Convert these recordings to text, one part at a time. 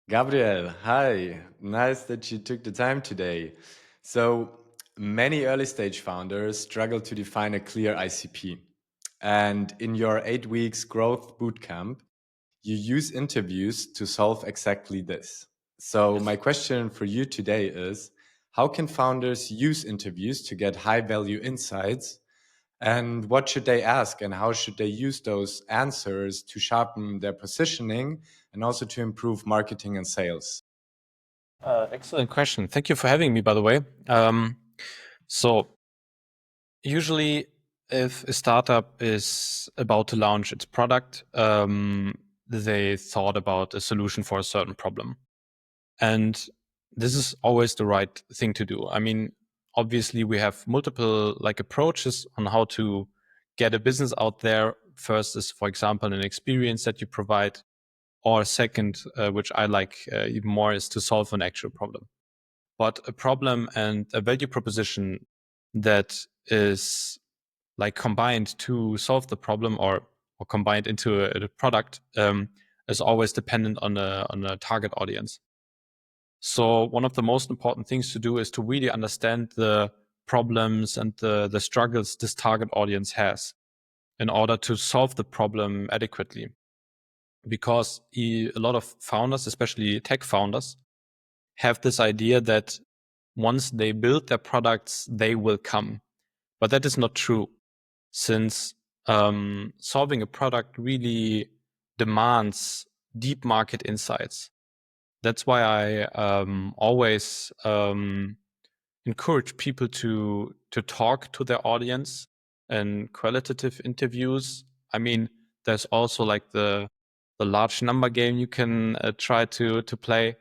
Gabriel, hi. Nice that you took the time today. So, many early stage founders struggle to define a clear ICP. And in your 8 weeks growth bootcamp, you use interviews to solve exactly this. So, my Yes. question for you today is how can founders use interviews to get high value insights? And what should they ask, and how should they use those answers to sharpen their positioning and also to improve marketing and sales? Excellent question. Thank you for having me, by the way. So usually if a startup is about to launch its product, they thought about a solution for a certain problem. And this is always the right thing to do. I mean, obviously we have multiple approaches on how to get a business out there. First is, for example, an experience that you provide, or second, which I like even more, is to solve an actual problem. But a problem and a value proposition that is combined to solve the problem, or combined into a product, is always dependent on a target audience. So one of the most important things to do is to really understand the problems and the struggles this target audience has in order to solve the problem adequately. Because a lot of founders, especially tech founders, have this idea that once they build their products, they will come. But that is not true, since solving a product really demands deep market insights. That's why I always encourage people to talk to their audience in qualitative interviews. I mean, there's also the large number game you can try to play,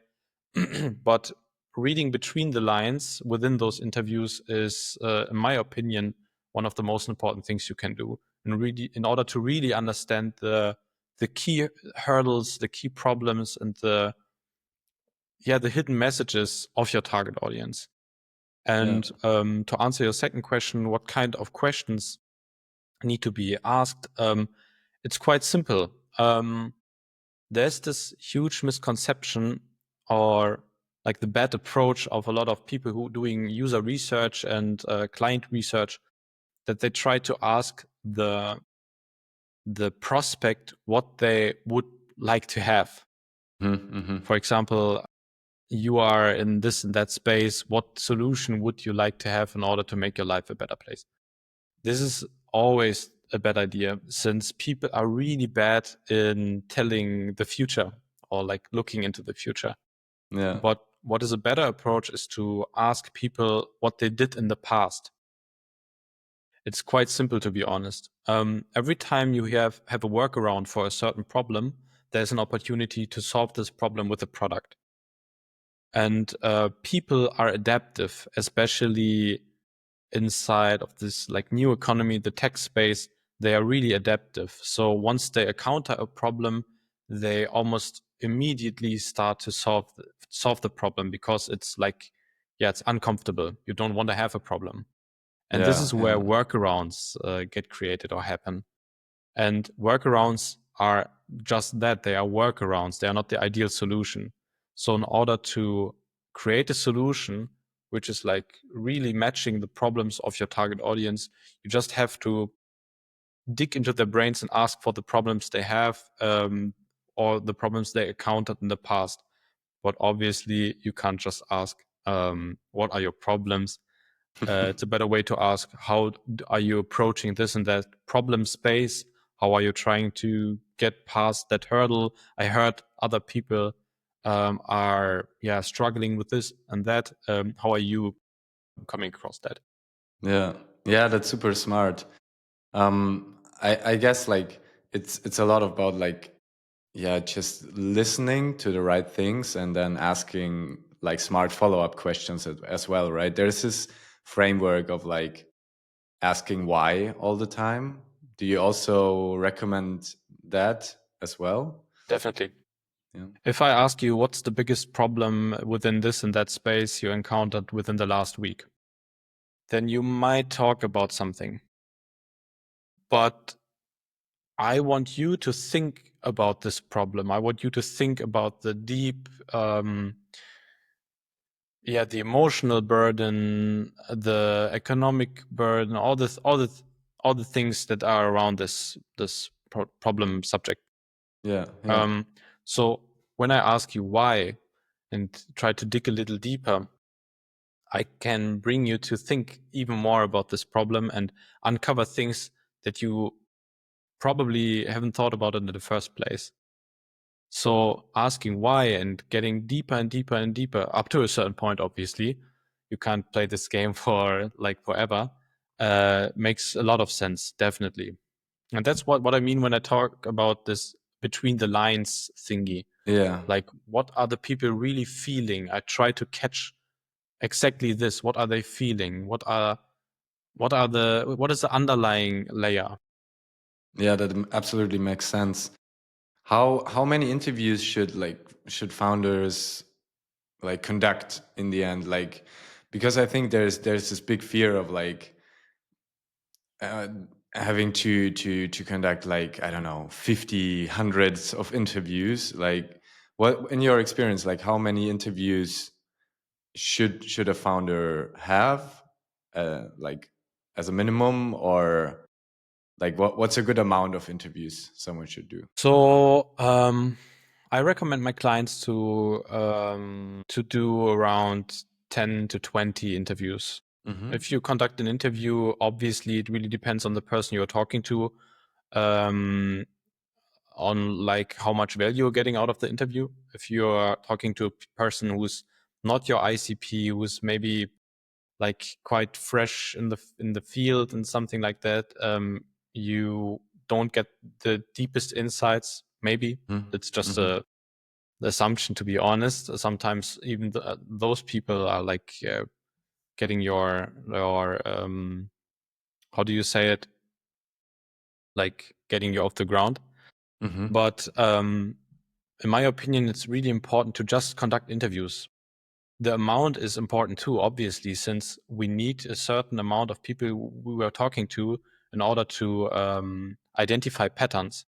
but reading between the lines within those interviews is, in my opinion, one of the most important things you can do, and really, in order to really understand the key hurdles, the key problems, and the hidden messages of your target audience. And to answer your second question, what kind of questions need to be asked? It's quite simple. There's this huge misconception, or the bad approach of a lot of people who doing user research and client research, that they try to ask the prospect what they would like to have. For example, you are in this and that space. What solution would you like to have in order to make your life a better place? This is always a bad idea, since people are really bad in telling the future, or looking into the future. Yeah. But what is a better approach is to ask people what they did in the past. It's quite simple, to be honest. Every time you have a workaround for a certain problem, there's an opportunity to solve this problem with a product. And people are adaptive, especially inside of this new economy, the tech space. They are really adaptive. So once they encounter a problem, they almost immediately start to solve the problem, because it's it's uncomfortable. You don't want to have a problem. And this Yeah. is where Yeah. workarounds get created or happen. And workarounds are just that. They are workarounds. They are not the ideal solution. So in order to create a solution which is really matching the problems of your target audience, you just have to dig into their brains and ask for the problems they have, or the problems they encountered in the past. But obviously you can't just ask, what are your problems? It's a better way to ask, how are you approaching this and that problem space? How are you trying to get past that hurdle? I heard other people are struggling with this and that. How are you coming across that? Yeah. Yeah, that's super smart. I guess it's a lot about just listening to the right things and then asking smart follow-up questions as well, right? There's this framework of asking why all the time. Do you also recommend that as well? Definitely. Yeah. If I ask you what's the biggest problem within this and that space you encountered within the last week, then you might talk about something. But I want you to think about this problem. I want you to think about the deep, the emotional burden, the economic burden, all the things that are around this problem subject. Yeah, yeah, Um, so when I ask you why and try to dig a little deeper, I can bring you to think even more about this problem and uncover things that you probably haven't thought about it in the first place. So asking why and getting deeper and deeper and deeper up to a certain point, obviously, you can't play this game for like forever, makes a lot of sense, definitely. And that's what I mean when I talk about this between the lines thingy. yeah. Like, what are the people really feeling? I try to catch exactly this. What are they feeling? What is the underlying layer? Yeah, that absolutely makes sense. How many interviews should founders like conduct in the end? Like, because I think there's this big fear of like uh, having to conduct like, I don't know, 50 hundreds of interviews. Like, what in your experience, like how many interviews should a founder have, like as a minimum, or like what's a good amount of interviews someone should do? So I recommend my clients to do around 10 to 20 interviews. Hmm. If you conduct an interview, obviously it really depends on the person you're talking to, um, on like how much value you're getting out of the interview. If you're talking to a person who's not your ICP, who's maybe like quite fresh in the field and something like that, you don't get the deepest insights. Maybe it's just Hmm. a the assumption, to be honest. Sometimes even those people are like getting your how do you say it, like getting you off the ground. Hmm. But in my opinion, it's really important to just conduct interviews. The amount is important too, obviously, since we need a certain amount of people we were talking to in order to identify patterns.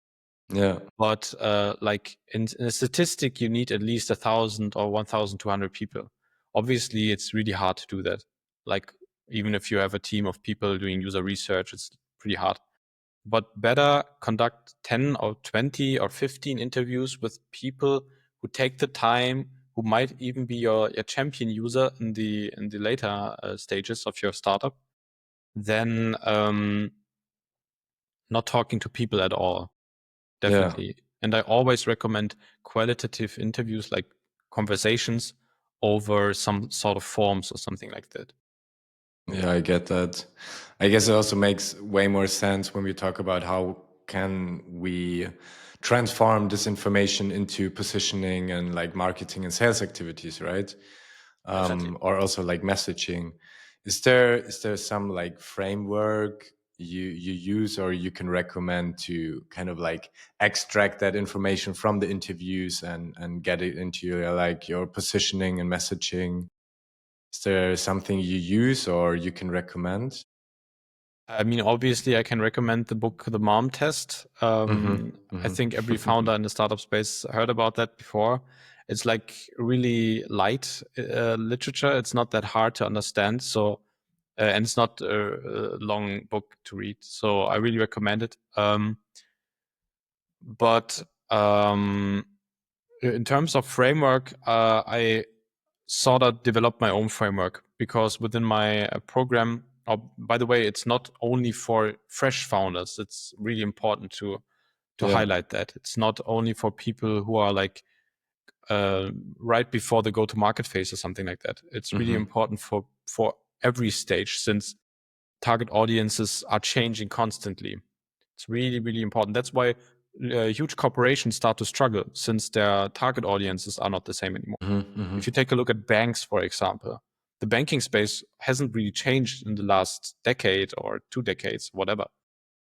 Yeah. But like in a statistic, you need at least 1,000 or 1,200 people. Obviously, it's really hard to do that. Like even if you have a team of people doing user research, it's pretty hard. But better conduct 10 or 20 or 15 interviews with people who take the time, who might even be your champion user in the later stages of your startup, than not talking to people at all. Yeah. Definitely. And I always recommend qualitative interviews, like conversations over some sort of forms or something like that. Yeah, I get that. I guess it also makes way more sense when we talk about how can we transform this information into positioning and like marketing and sales activities, right? Definitely. Or also like messaging. Is there some like framework you use or you can recommend to kind of like extract that information from the interviews and get it into your like your positioning and messaging? Is there something you use or you can recommend? I mean, obviously, I can recommend the book The Mom Test. Hmm. I think every founder in the startup space heard about that before. It's like really light literature. It's not that hard to understand. So, and it's not a long book to read. So, I really recommend it. But in terms of framework, I sort of developed my own framework because within my program, by the way, it's not only for fresh founders. It's really important to Yeah. highlight that it's not only for people who are like uh, right before the go to market phase or something like that. It's really Hmm. important for every stage, since target audiences are changing constantly. It's really, really important. That's why huge corporations start to struggle, since their target audiences are not the same anymore. Hmm. Hmm. If you take a look at banks, for example, the banking space hasn't really changed in the last decade or 2 decades, whatever.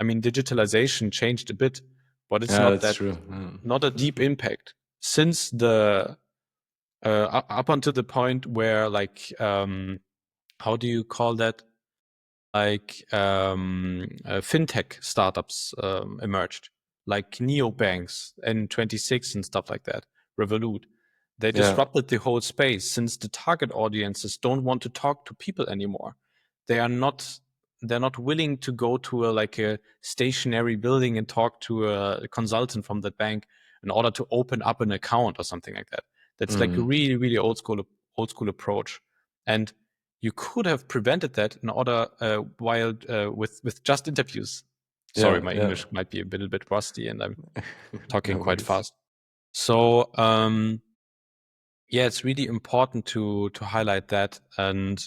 I mean, digitalization changed a bit, but it's Yeah, not that's that, true. not a deep impact, since the up until the point where like how do you call that, like fintech startups emerged. like neobanks and 26 and stuff like that, Revolut. They Yeah. disrupted the whole space since the target audiences don't want to talk to people anymore. They are not they're not willing to go to like a stationary building and talk to a consultant from that bank in order to open up an account or something like that. That's like a Mhm. really, really old school approach. And you could have prevented that in order while with just interviews. Sorry, Yeah, my yeah. English might be a little bit rusty and I'm No talking quite worries. fast. So yeah, it's really important to highlight that. And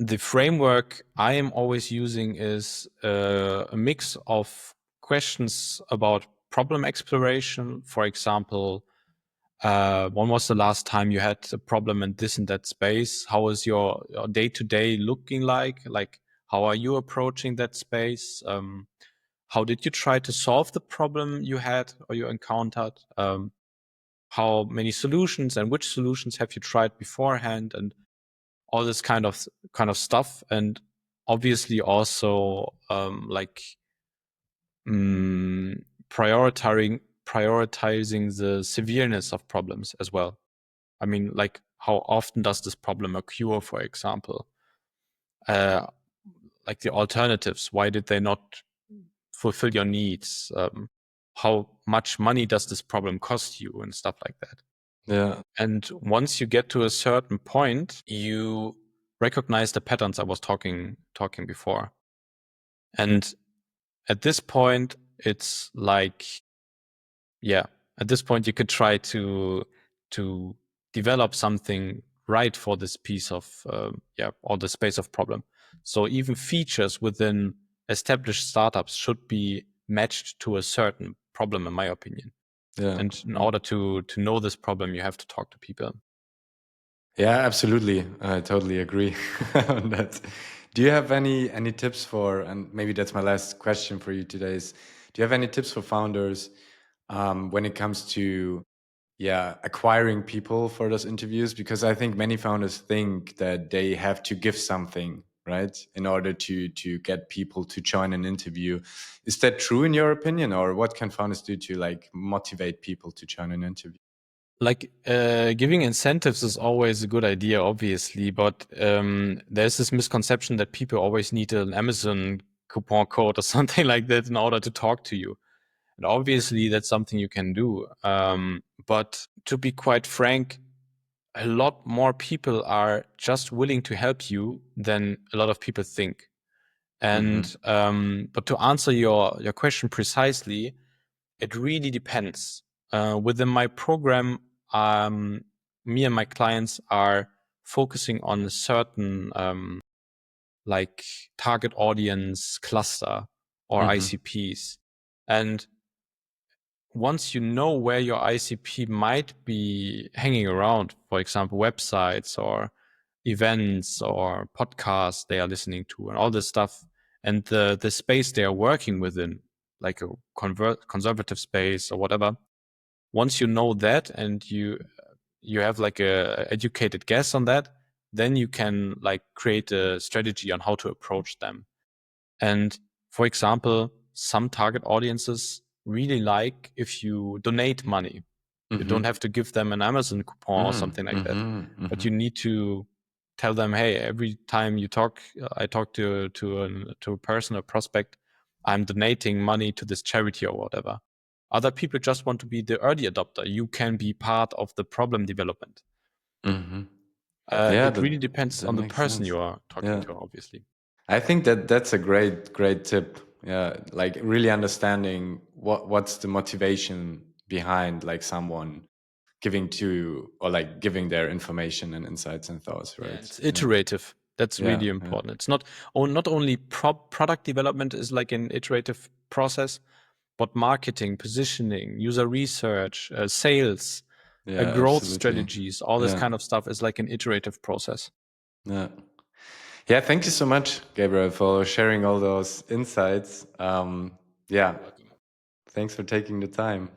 the framework I am always using is a mix of questions about problem exploration. For example, when was the last time you had a problem in this and that space? How is your day-to-day looking like? Like, how are you approaching that space? How did you try to solve the problem you had or you encountered? How many solutions and which solutions have you tried beforehand? And all this kind of stuff. And obviously also like mm, prioritizing the severeness of problems as well. I mean, like, how often does this problem occur, for example? Uh, like the alternatives, why did they not fulfill your needs? How much money does this problem cost you and stuff like that? Yeah. And once you get to a certain point, you recognize the patterns I was talking before. And at this point, it's like, yeah, at this point you could try to develop something right for this piece of or the space of problem. So even features within established startups should be matched to a certain problem, in my opinion. Yeah. And in Yeah. order to know this problem, you have to talk to people. Yeah, absolutely. I totally agree on that. Do you have any tips for, and maybe that's my last question for you today is, do you have any tips for founders when it comes to acquiring people for those interviews? Because I think many founders think that they have to give something, right, in order to get people to join an interview. Is that true in your opinion, or what can founders do to like motivate people to join an interview? Like giving incentives is always a good idea, obviously, but there's this misconception that people always need an Amazon coupon code or something like that in order to talk to you. And obviously, that's something you can do. But to be quite frank, a lot more people are just willing to help you than a lot of people think. Mm-hmm. And but to answer your question precisely, it really depends. Within my program, me and my clients are focusing on a certain like target audience cluster or Mm-hmm. ICPs. And once you know where your ICP might be hanging around, for example, websites or events or podcasts they are listening to and all this stuff, and the space they are working within, like a conservative space or whatever, once you know that and you have like a educated guess on that, then you can like create a strategy on how to approach them. And for example, some target audiences really like if you donate money. You don't Mm-hmm. have to give them an Amazon coupon or something like that, Mm-hmm. but Mm-hmm. you need to tell them, hey, every time I talk to a person, a prospect, I'm donating money to this charity or whatever. Other people just want to be the early adopter. You can be part of the problem development. Mm-hmm. Yeah, It that really depends that on the makes person sense. you are talking Yeah. to, obviously. I think that that's a great tip. Yeah, like really understanding what's the motivation behind like someone giving to or like giving their information and insights and thoughts, Yeah, and right? it's Yeah. iterative. That's Yeah, really yeah. important. It's not only product development is like an iterative process, but marketing, positioning, user research, sales, Yeah, growth absolutely. strategies, all this Yeah. kind of stuff is like an iterative process. Yeah. Yeah, thank you so much, Gabriel, for sharing all those insights. Yeah, You're welcome. thanks for taking the time.